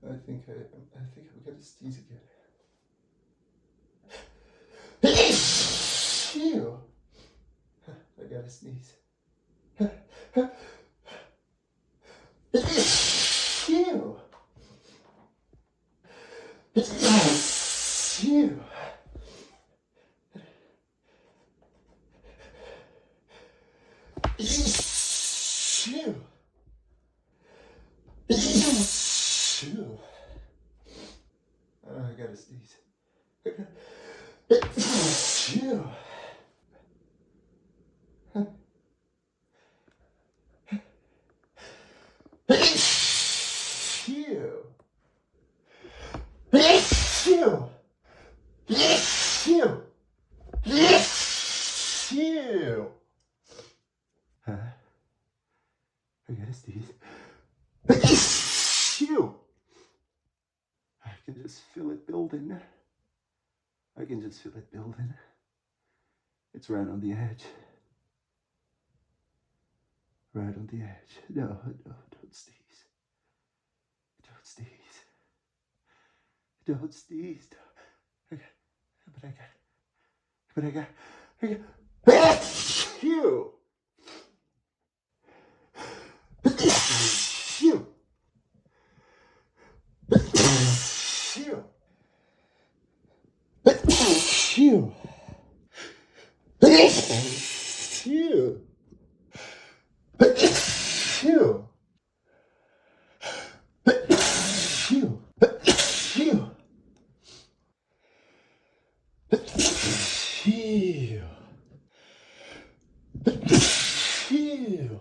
I think I'm gonna sneeze again. Phew! I gotta sneeze. Phew! Phew! Phew! Phew! I gotta sneeze. Phew! Phew! Phew! Phew! Phew! I gotta sneeze. Phew! I can just feel it building. I can just feel it building. It's right on the edge. Right on the edge. No, don't sneeze. Don't sneeze. Don't sneeze. But I got. Phew! Phew! Phew! Phew! Phew! Phew! Phew! Phew! Phew! Phew!